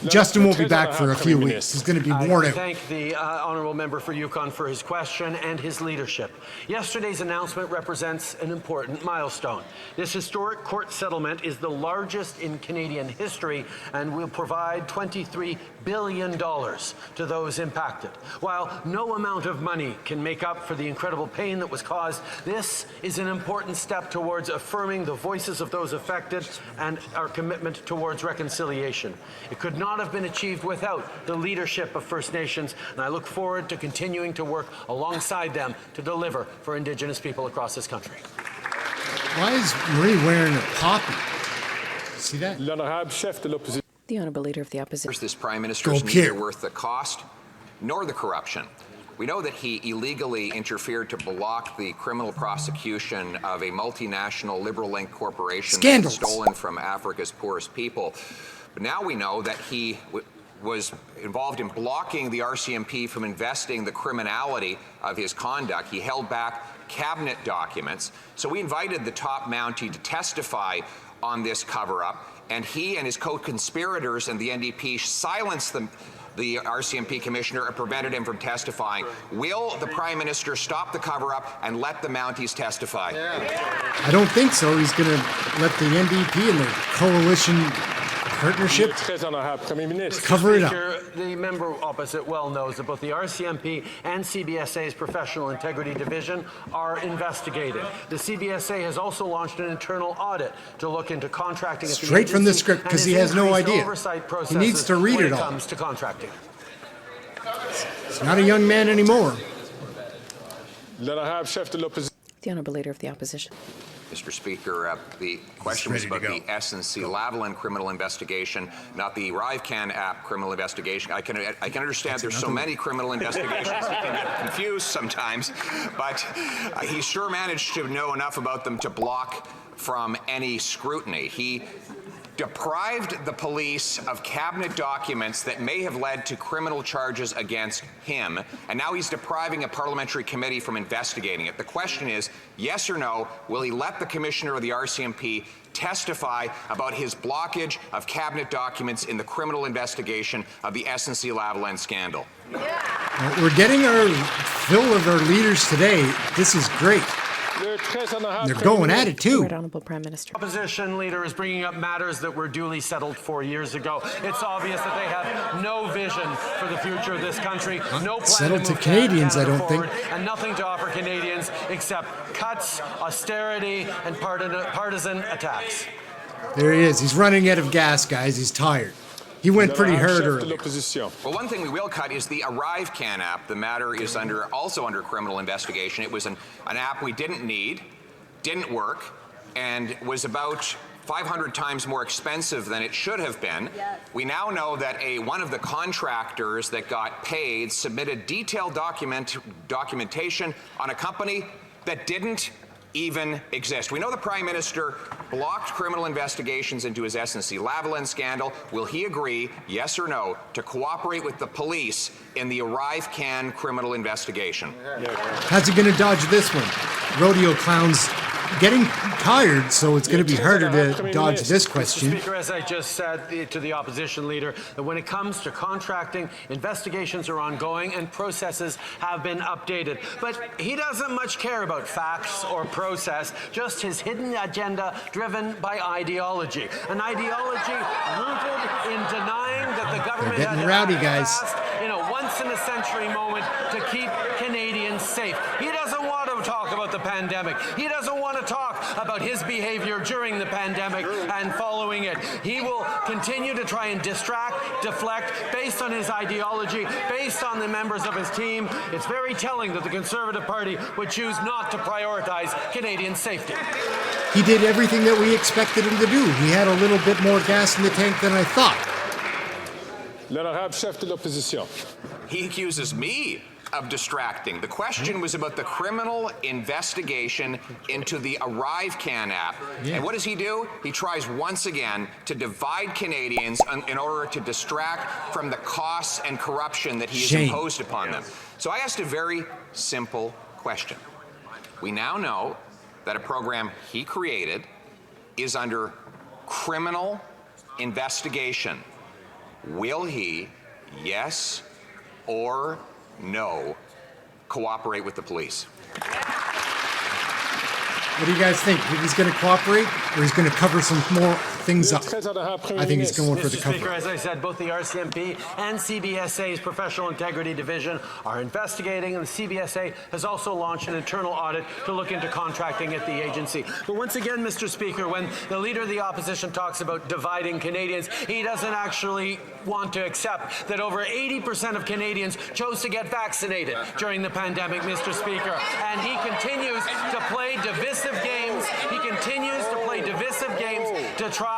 Justin will be back for a few weeks. He's going to be worn out. I thank the honourable member for Yukon for his question and his leadership. Yesterday's announcement represents an important milestone. This historic court settlement is the largest in Canadian history and will provide $23 billion to those impacted. While no amount of money can make up for the incredible pain that was caused, this is an important step towards affirming the voices of those affected and our commitment towards reconciliation. It could not have been achieved without the leadership of First Nations, and I look forward to continuing to work alongside them to deliver for Indigenous people across this country. Why is Marie wearing a poppy? See that? The Honourable Leader of the Opposition. This Prime Minister is neither worth the cost nor the corruption. We know that he illegally interfered to block the criminal prosecution of a multinational liberal-linked corporation that stolen from Africa's poorest people. But now we know that he was involved in blocking the RCMP from investing the criminality of his conduct. He held back cabinet documents. So we invited the top Mountie to testify on this cover-up, and he and his co-conspirators and the NDP silenced the RCMP commissioner and prevented him from testifying. Will the Prime Minister stop the cover-up and let the Mounties testify? I don't think so. He's going to let the NDP and the coalition partnership cover it up. The member opposite well knows that both the RCMP and CBSA's Professional Integrity Division are investigated. The CBSA has also launched an internal audit to look into contracting. Straight from the script, because he has no idea. He needs to read it all. When it comes to contracting. He's not a young man anymore. The Honourable Leader of the Opposition. Mr. Speaker, the question was about the SNC-Lavalin criminal investigation, not the Rivecan app criminal investigation. I can understand there's so many criminal investigations you can get confused sometimes, but he sure managed to know enough about them to block from any scrutiny. He deprived the police of cabinet documents that may have led to criminal charges against him, and now he's depriving a parliamentary committee from investigating it. The question is, yes or no, will he let the commissioner of the RCMP testify about his blockage of cabinet documents in the criminal investigation of the SNC-Lavalin scandal? Yeah. We're getting our fill of our leaders today. This is great. They're going at it too. Right Honourable Prime Minister. Opposition leader is bringing up matters that were duly settled 4 years ago. It's obvious that they have no vision for the future of this country, no plan settled to to move Canadians, I Canada don't think. forward, and nothing to offer Canadians except cuts, austerity, and partisan attacks. There he is. He's running out of gas, guys. He's tired. He went pretty hard earlier. Well, one thing we will cut is the ArriveCan app. The matter is also under criminal investigation. It was an app we didn't need, didn't work, and was about 500 times more expensive than it should have been. Yes. We now know that one of the contractors that got paid submitted detailed documentation on a company that didn't even exist. We know the Prime Minister blocked criminal investigations into his SNC-Lavalin scandal. Will he agree, yes or no, to cooperate with the police in the ArriveCan criminal investigation? How's he going to dodge this one? Rodeo clowns getting tired, so it's going to be harder to dodge this question. Mr. Speaker, as I just said to the opposition leader, that when it comes to contracting, investigations are ongoing and processes have been updated. But he doesn't much care about facts or process, just his hidden agenda driven by ideology. An ideology rooted in denying that the government had rowdy, guys. in a once-in-a-century moment to keep Canadians safe. He doesn't want to talk about the pandemic. He doesn't want to talk about his behavior during the pandemic and following it. He will continue to try and distract, deflect, based on his ideology, based on the members of his team. It's very telling that the Conservative Party would choose not to prioritize Canadian safety. He did everything that we expected him to do. He had a little bit more gas in the tank than I thought. L'honorable chef de l'opposition. He accuses me of distracting. The question was about the criminal investigation into the ArriveCan app. Yeah. And what does he do? He tries once again to divide Canadians in order to distract from the costs and corruption that he has imposed upon them. So I asked a very simple question. We now know that a program he created is under criminal investigation. Will he, yes or no, cooperate with the police? What do you guys think? Think he's going to cooperate, or he's going to cover some more things up? I think he's going for the cover. Mr. Speaker, as I said, both the RCMP and CBSA's Professional Integrity Division are investigating, and the CBSA has also launched an internal audit to look into contracting at the agency. But once again, Mr. Speaker, when the Leader of the Opposition talks about dividing Canadians, he doesn't actually want to accept that over 80% of Canadians chose to get vaccinated during the pandemic, Mr. Speaker. And he continues to play divisive games. He continues to play divisive games to try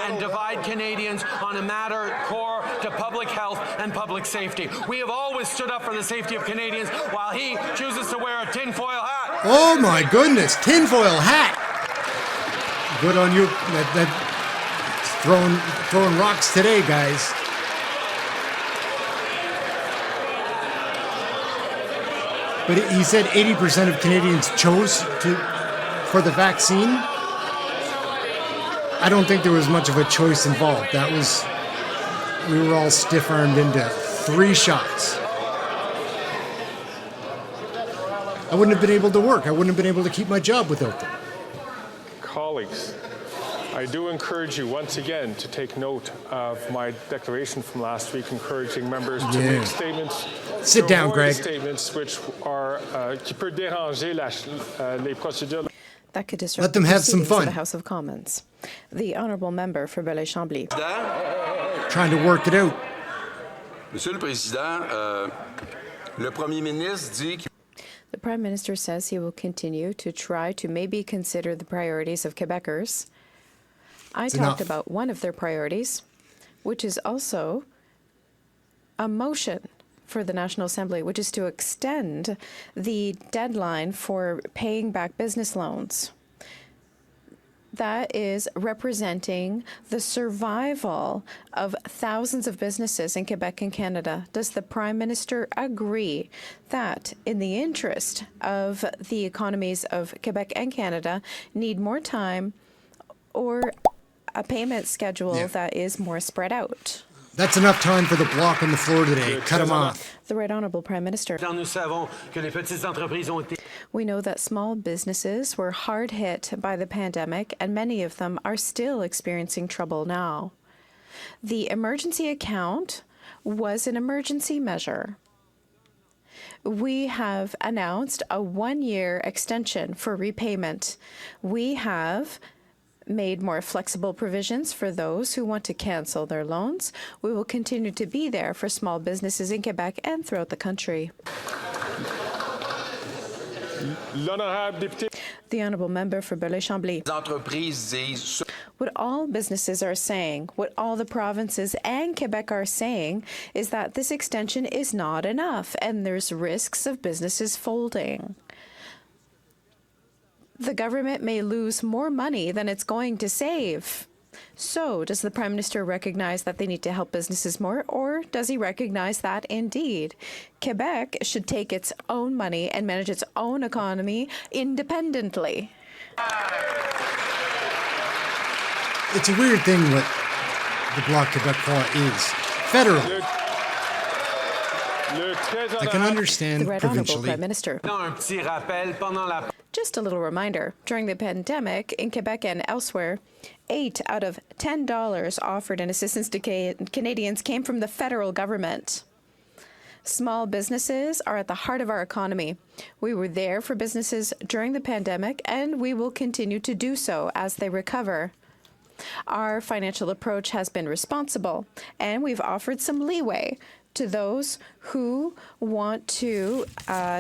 and divide Canadians on a matter core to public health and public safety. We have always stood up for the safety of Canadians while he chooses to wear a tinfoil hat. Oh my goodness, tinfoil hat! Good on you. Throwing rocks today, guys. But he said 80% of Canadians chose for the vaccine. I don't think there was much of a choice involved. We were all stiff-armed into 3 shots. I wouldn't have been able to work. I wouldn't have been able to keep my job without them. Colleagues, I do encourage you once again to take note of my declaration from last week, encouraging members to make statements. Sit down, Greg. Statements which are qui peut déranger les procédures. That could disrupt Let them have some fun. The House of Commons. The Honourable Member for Belleuil-Chambly. Trying to work it out. Monsieur le Président, le Premier ministre dit que the Prime Minister says he will continue to try to maybe consider the priorities of Quebecers. I talked about one of their priorities, which is also a motion for the National Assembly, which is to extend the deadline for paying back business loans. That is representing the survival of thousands of businesses in Quebec and Canada. Does the Prime Minister agree that, in the interest of the economies of Quebec and Canada, need more time or a payment schedule that is more spread out? That's enough time for the Bloc on the floor today. Cut him off. The Right Honourable Prime Minister. We know that small businesses were hard hit by the pandemic, and many of them are still experiencing trouble now. The emergency account was an emergency measure. We have announced a 1-year extension for repayment. We have made more flexible provisions for those who want to cancel their loans. We will continue to be there for small businesses in Quebec and throughout the country. The Honourable Member for Belleuil-Chambly. What all businesses are saying, what all the provinces and Quebec are saying, is that this extension is not enough and there's risks of businesses folding. The government may lose more money than it's going to save. So, does the Prime Minister recognize that they need to help businesses more, or does he recognize that, indeed, Quebec should take its own money and manage its own economy independently? It's a weird thing what the Bloc Québécois is. Federal. I can understand the Right Honourable provincially. Prime Minister. Just a little reminder, during the pandemic in Quebec and elsewhere, 8 out of $10 offered in assistance to Canadians came from the federal government. Small businesses are at the heart of our economy. We were there for businesses during the pandemic, and we will continue to do so as they recover. Our financial approach has been responsible, and we've offered some leeway to those who want to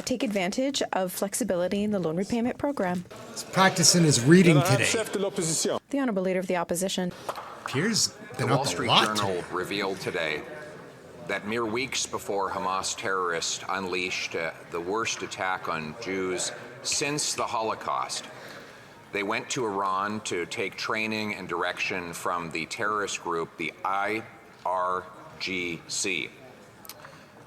take advantage of flexibility in the loan repayment program. He's practicing his reading today. The Honourable Leader of the Opposition. Pierre's been The Wall up a Street lot Journal today. revealed today that mere weeks before Hamas terrorists unleashed the worst attack on Jews since the Holocaust, they went to Iran to take training and direction from the terrorist group, the IRGC.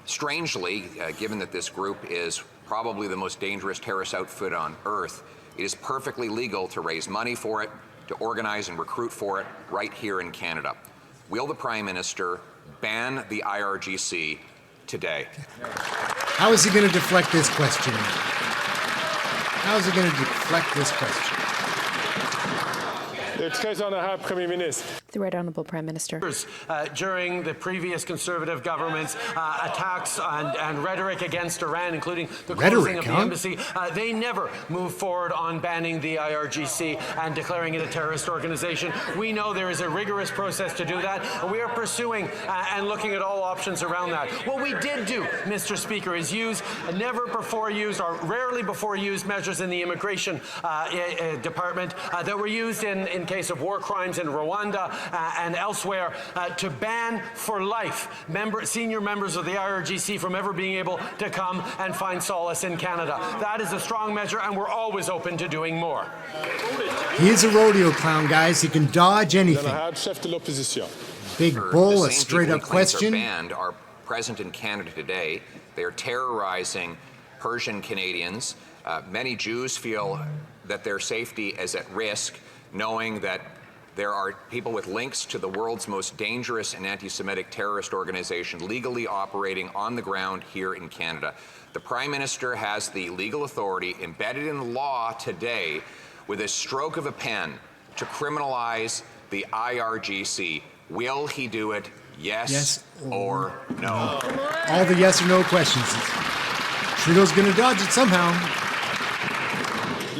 Strangely, given that this group is probably the most dangerous terrorist outfit on earth, it is perfectly legal to raise money for it, to organize and recruit for it right here in Canada. Will the Prime Minister ban the IRGC today? How is he going to deflect this question? How is he going to deflect this question? The Right Honourable Prime Minister. During the previous Conservative government's attacks and rhetoric against Iran, including the closing of the embassy, they never moved forward on banning the IRGC and declaring it a terrorist organization. We know there is a rigorous process to do that, and we are pursuing and looking at all options around that. What we did do, Mr. Speaker, is use never before used or rarely before used measures in the immigration department that were used in case of war crimes in Rwanda and elsewhere to ban for life senior members of the IRGC from ever being able to come and find solace in Canada. That is a strong measure, and we're always open to doing more. He is a rodeo clown, guys. He can dodge anything. Big bull, a straight-up question. Banned are present in Canada today. They are terrorizing Persian Canadians. Many Jews feel that their safety is at risk, knowing that there are people with links to the world's most dangerous and anti-Semitic terrorist organization legally operating on the ground here in Canada. The Prime Minister has the legal authority embedded in the law today with a stroke of a pen to criminalize the IRGC. Will he do it? Yes or no? All the yes or no questions. Trudeau's going to dodge it somehow.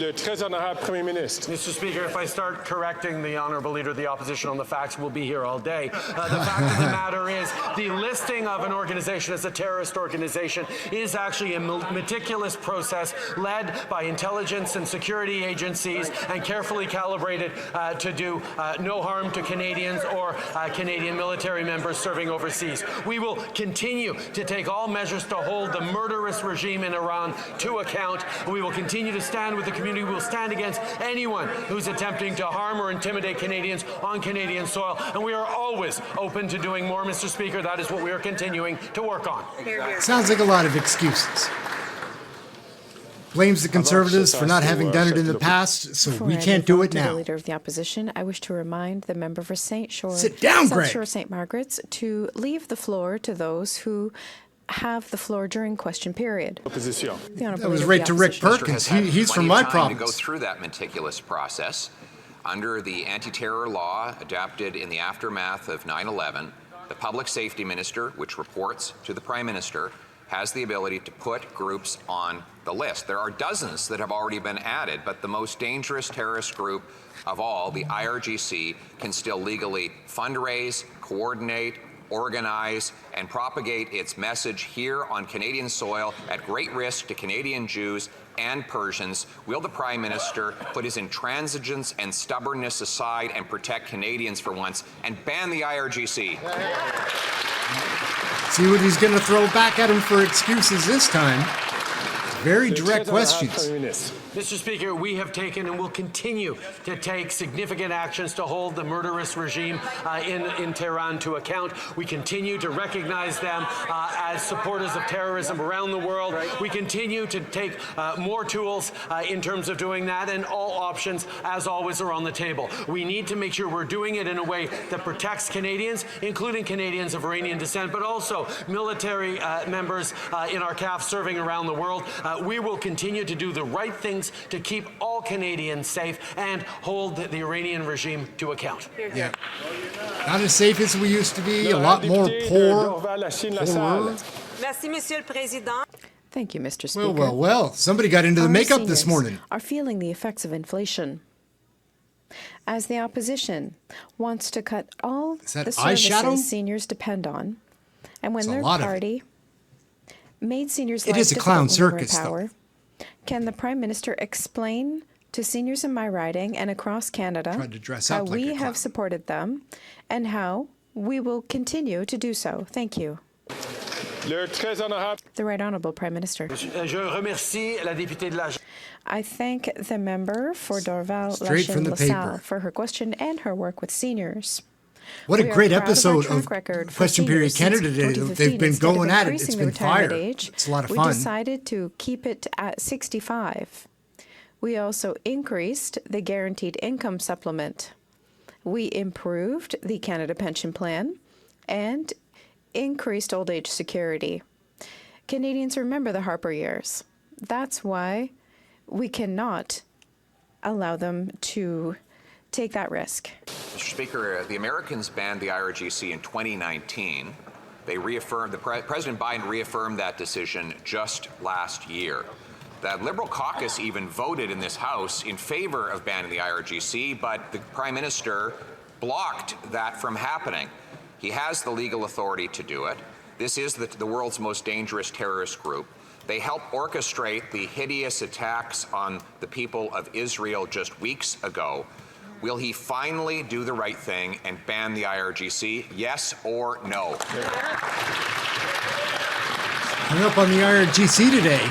Mr. Speaker, if I start correcting the Honourable Leader of the Opposition on the facts, we'll be here all day. The fact of the matter is the listing of an organization as a terrorist organization is actually a meticulous process led by intelligence and security agencies and carefully calibrated to do no harm to Canadians or Canadian military members serving overseas. We will continue to take all measures to hold the murderous regime in Iran to account. We will continue to stand with the community. We will stand against anyone who's attempting to harm or intimidate Canadians on Canadian soil, and we are always open to doing more, Mr. Speaker. That is what we are continuing to work on. Sounds like a lot of excuses. blames the Conservatives for not having done it in the past, so we can't do it now. The Leader of the Opposition, I wish to remind the member for Sit down, Greg. South Shore St. Margaret's to leave the floor to those who have the floor during question period. That was right to Rick Perkins. He's from my province. To go through that meticulous process under the anti-terror law adopted in the aftermath of 9/11. The Public Safety Minister, which reports to the Prime Minister, has the ability to put groups on the list. There are dozens that have already been added, but the most dangerous terrorist group of all, the IRGC, can still legally fundraise, coordinate, organize, and propagate its message here on Canadian soil at great risk to Canadian Jews and Persians. Will the Prime Minister put his intransigence and stubbornness aside and protect Canadians for once and ban the IRGC? See what he's going to throw back at him for excuses this time. Very direct questions. Mr. Speaker, we have taken and will continue to take significant actions to hold the murderous regime in Tehran to account. We continue to recognize them as supporters of terrorism around the world. We continue to take more tools in terms of doing that, and all options, as always, are on the table. We need to make sure we're doing it in a way that protects Canadians, including Canadians of Iranian descent, but also military members in our CAF serving around the world. We will continue to do the right things to keep all Canadians safe and hold the Iranian regime to account. Yeah. Not as safe as we used to be, a lot more poor. Thank you, Mr. Speaker. Well. Somebody got into the makeup this morning. Are feeling the effects of inflation. As the opposition wants to cut all the services seniors depend on, and when their party made seniors' lives difficult when they were in power, can the Prime Minister explain to seniors in my riding and across Canada how we have supported them and how we will continue to do so? Thank you. The Right Honourable Prime Minister. I thank the member for Dorval-Lachine-LaSalle for her question and her work with seniors. What a great episode of Question Period Canada today. They've been going at it. It's been fire. It's a lot of fun. We decided to keep it at 65. We also increased the guaranteed income supplement. We improved the Canada Pension Plan and increased old age security. Canadians remember the Harper years. That's why we cannot allow them to take that risk. Mr. Speaker, the Americans banned the IRGC in 2019. They reaffirmed, President Biden reaffirmed that decision just last year. The Liberal caucus even voted in this House in favor of banning the IRGC, but the Prime Minister blocked that from happening. He has the legal authority to do it. This is the world's most dangerous terrorist group. They helped orchestrate the hideous attacks on the people of Israel just weeks ago. Will he finally do the right thing and ban the IRGC? Yes or no? Hung up on the IRGC today.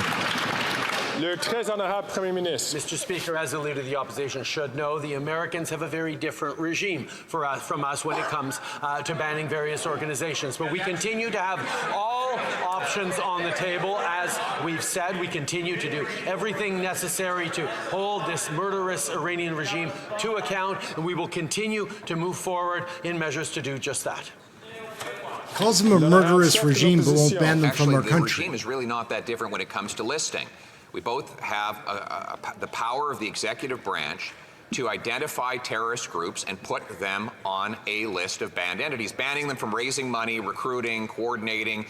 Mr. Speaker, as the Leader of the Opposition should know, the Americans have a very different regime from us when it comes to banning various organizations. But we continue to have all options on the table. As we've said, we continue to do everything necessary to hold this murderous Iranian regime to account, and we will continue to move forward in measures to do just that. Calls them a murderous regime, but won't ban them from our country. The regime is really not that different when it comes to listing. We both have the power of the executive branch to identify terrorist groups and put them on a list of banned entities, banning them from raising money, recruiting, coordinating,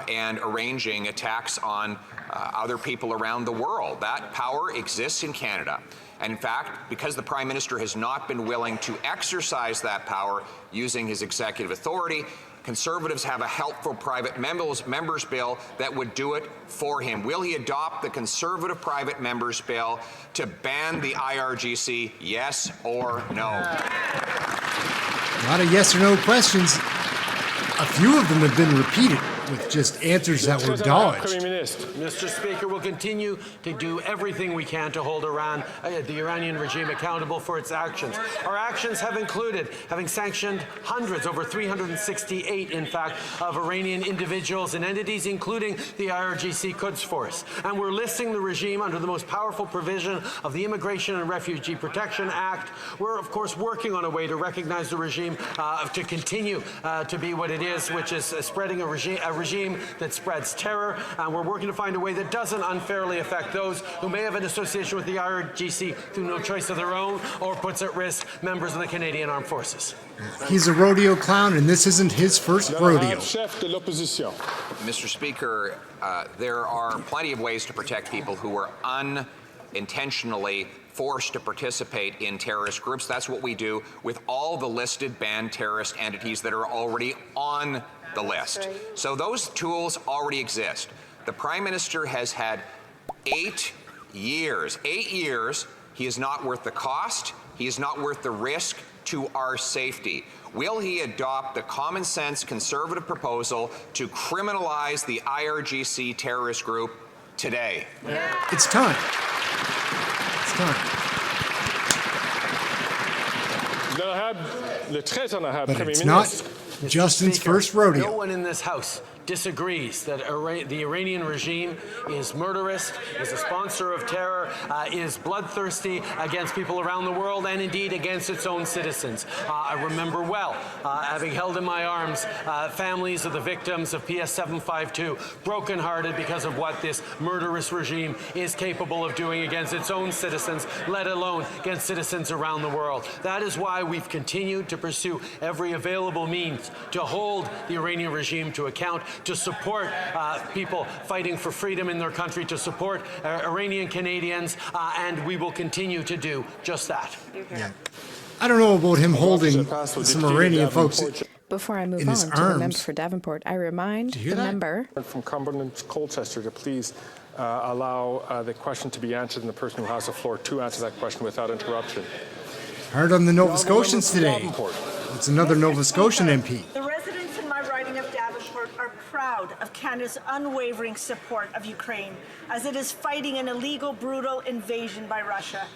and arranging attacks on other people around the world. That power exists in Canada. And in fact, because the Prime Minister has not been willing to exercise that power using his executive authority, Conservatives have a helpful private members bill that would do it for him. Will he adopt the Conservative private members bill to ban the IRGC? Yes or no? A lot of yes or no questions. A few of them have been repeated. with just answers that were dodged. Mr. Speaker, we'll continue to do everything we can to hold the Iranian regime accountable for its actions. Our actions have included having sanctioned hundreds, over 368 in fact, of Iranian individuals and entities, including the IRGC Quds Force. And we're listing the regime under the most powerful provision of the Immigration and Refugee Protection Act. We're, of course, working on a way to recognize the regime to continue to be what it is, which is spreading a regime that spreads terror. And we're working to find a way that doesn't unfairly affect those who may have an association with the IRGC through no choice of their own or puts at risk members of the Canadian Armed Forces. He's a rodeo clown, and this isn't his first rodeo. Mr. Speaker, there are plenty of ways to protect people who are unintentionally forced to participate in terrorist groups. That's what we do with all the listed banned terrorist entities that are already on the list. So those tools already exist. The Prime Minister has had 8 years. 8 years. He is not worth the cost. He is not worth the risk to our safety. Will he adopt the common sense conservative proposal to criminalize the IRGC terrorist group today? It's time. But it's not Justin's first rodeo. No one in this House disagrees that the Iranian regime is murderous, is a sponsor of terror, is bloodthirsty against people around the world and indeed against its own citizens. I remember well having held in my arms families of the victims of PS 752, brokenhearted because of what this murderous regime is capable of doing against its own citizens, let alone against citizens around the world. That is why we've continued to pursue every available means to hold the Iranian regime to account, to support people fighting for freedom in their country, to support Iranian Canadians, and we will continue to do just that. Yeah. I don't know about him holding some Iranian folks Before I move in on his to the member arms. for Davenport, I remind the member From Cumberland Colchester to please allow the question to be answered and the person who has the floor to answer that question without interruption. Hard on the Nova Scotians today. It's another Nova Scotian MP. The residents in my riding of Davenport are proud of Canada's unwavering support of Ukraine as it is fighting an illegal, brutal invasion by Russia.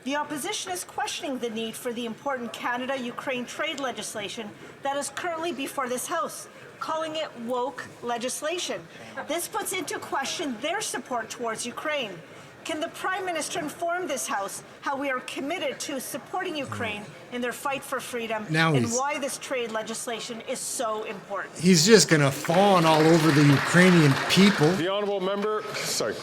The opposition is questioning the need for the important Canada-Ukraine trade legislation that is currently before this House, calling it woke legislation. This puts into question their support towards Ukraine. Can the Prime Minister inform this House how we are committed to supporting Ukraine in their fight for freedom and why this trade legislation is so important? He's just going to fawn all over the Ukrainian people. The honourable member, sorry,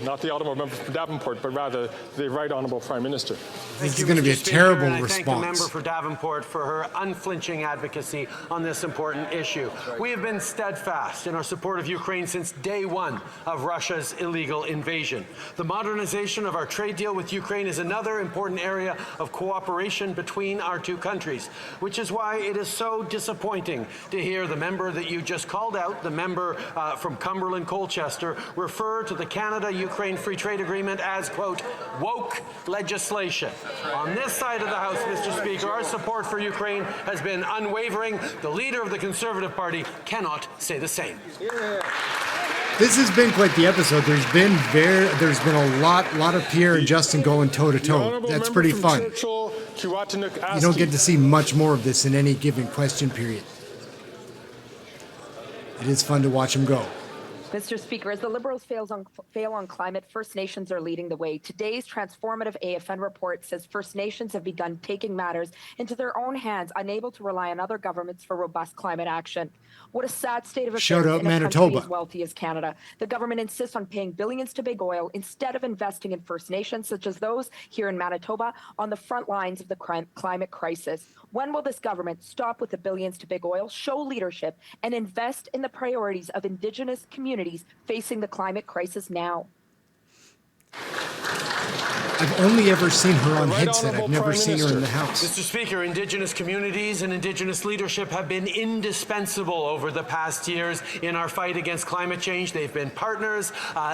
not the honourable member from Davenport, but rather the Right Honourable Prime Minister. This is going to be a terrible and I response. thank the member for Davenport for her unflinching advocacy on this important issue. We have been steadfast in our support of Ukraine since day one of Russia's illegal invasion. The modernization of our trade deal with Ukraine is another important area of cooperation between our two countries, which is why it is so disappointing to hear the member that you just called out, the member from Cumberland Colchester, refer to the Canada-Ukraine Free Trade Agreement as, quote, woke legislation. On this side of the House, Mr. Speaker, our support for Ukraine has been unwavering. The leader of the Conservative Party cannot say the same. This has been quite the episode. There's been a lot of Pierre and Justin going toe to toe. That's pretty fun. You don't get to see much more of this in any given question period. It is fun to watch them go. Mr. Speaker, as the Liberals fail on climate, First Nations are leading the way. Today's transformative AFN report says First Nations have begun taking matters into their own hands, unable to rely on other governments for robust climate action. What a sad state of affairs in a country as wealthy as Canada. The government insists on paying billions to big oil instead of investing in First Nations, such as those here in Manitoba, on the front lines of the climate crisis. When will this government stop with the billions to big oil, show leadership, and invest in the priorities of Indigenous communities facing the climate crisis now? I've only ever seen her on headset. I've never seen her in the House. Mr. Speaker, Indigenous communities and Indigenous leadership have been indispensable over the past years in our fight against climate change. They've been partners,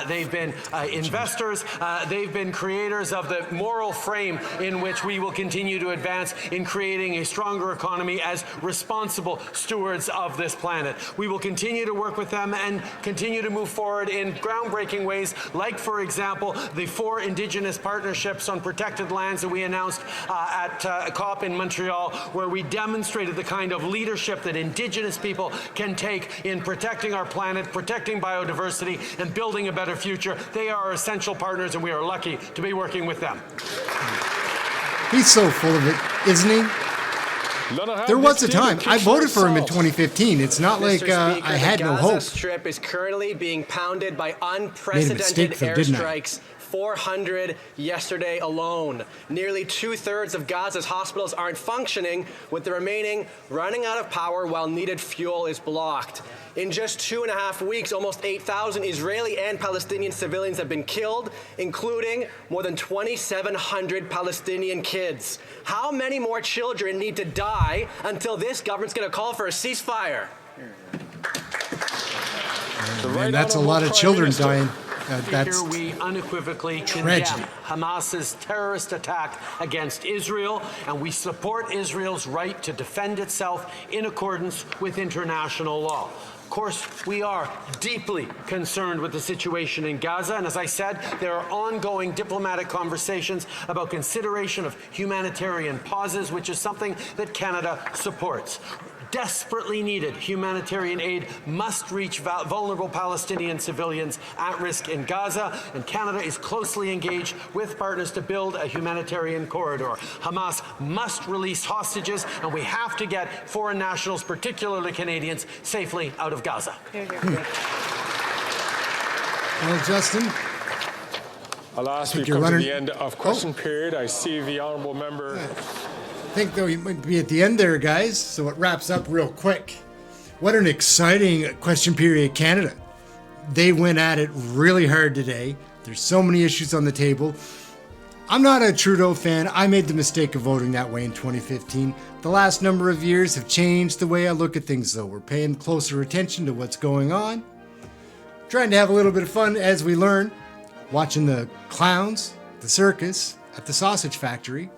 they've been investors, they've been creators of the moral frame in which we will continue to advance in creating a stronger economy as responsible stewards of this planet. We will continue to work with them and continue to move forward in groundbreaking ways, like, for example, the 4 Indigenous partnerships on protected lands that we announced at COP in Montreal, where we demonstrated the kind of leadership that Indigenous people can take in protecting our planet, protecting biodiversity, and building a better future. They are our essential partners, and we are lucky to be working with them. He's so full of it, isn't he? There was a time. I voted for him in 2015. It's not like I had no hope. The Gaza Strip is currently being pounded by unprecedented airstrikes. 400 yesterday alone. Nearly 2/3 of Gaza's hospitals aren't functioning, with the remaining running out of power while needed fuel is blocked. In just 2.5 weeks, almost 8,000 Israeli and Palestinian civilians have been killed, including more than 2,700 Palestinian kids. How many more children need to die until this government's going to call for a ceasefire? Man, that's a lot of children dying. That's Speaker, we unequivocally tragedy. condemn Hamas's terrorist attack against Israel, and we support Israel's right to defend itself in accordance with international law. Of course, we are deeply concerned with the situation in Gaza, and as I said, there are ongoing diplomatic conversations about consideration of humanitarian pauses, which is something that Canada supports. Desperately needed humanitarian aid must reach vulnerable Palestinian civilians at risk in Gaza, and Canada is closely engaged with partners to build a humanitarian corridor. Hamas must release hostages, and we have to get foreign nationals, particularly Canadians, safely out of Gaza. Well, Justin, Alas, we've come to the end of question period. I see the honourable member. I think, though, he might be at the end there, guys, so it wraps up real quick. What an exciting question period, Canada. They went at it really hard today. There's so many issues on the table. I'm not a Trudeau fan. I made the mistake of voting that way in 2015. The last number of years have changed the way I look at things, though. We're paying closer attention to what's going on. Trying to have a little bit of fun as we learn. Watching the clowns, the circus, at the sausage factory.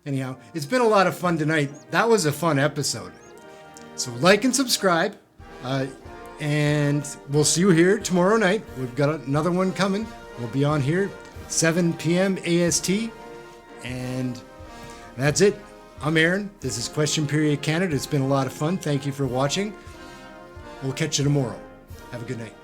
Anyhow, it's been a lot of fun tonight. That was a fun episode. So like and subscribe. And we'll see you here tomorrow night. We've got another one coming. We'll be on here 7 p.m. AST. And that's it. I'm Ehren. This is Question Period Canada. It's been a lot of fun. Thank you for watching. We'll catch you tomorrow. Have a good night.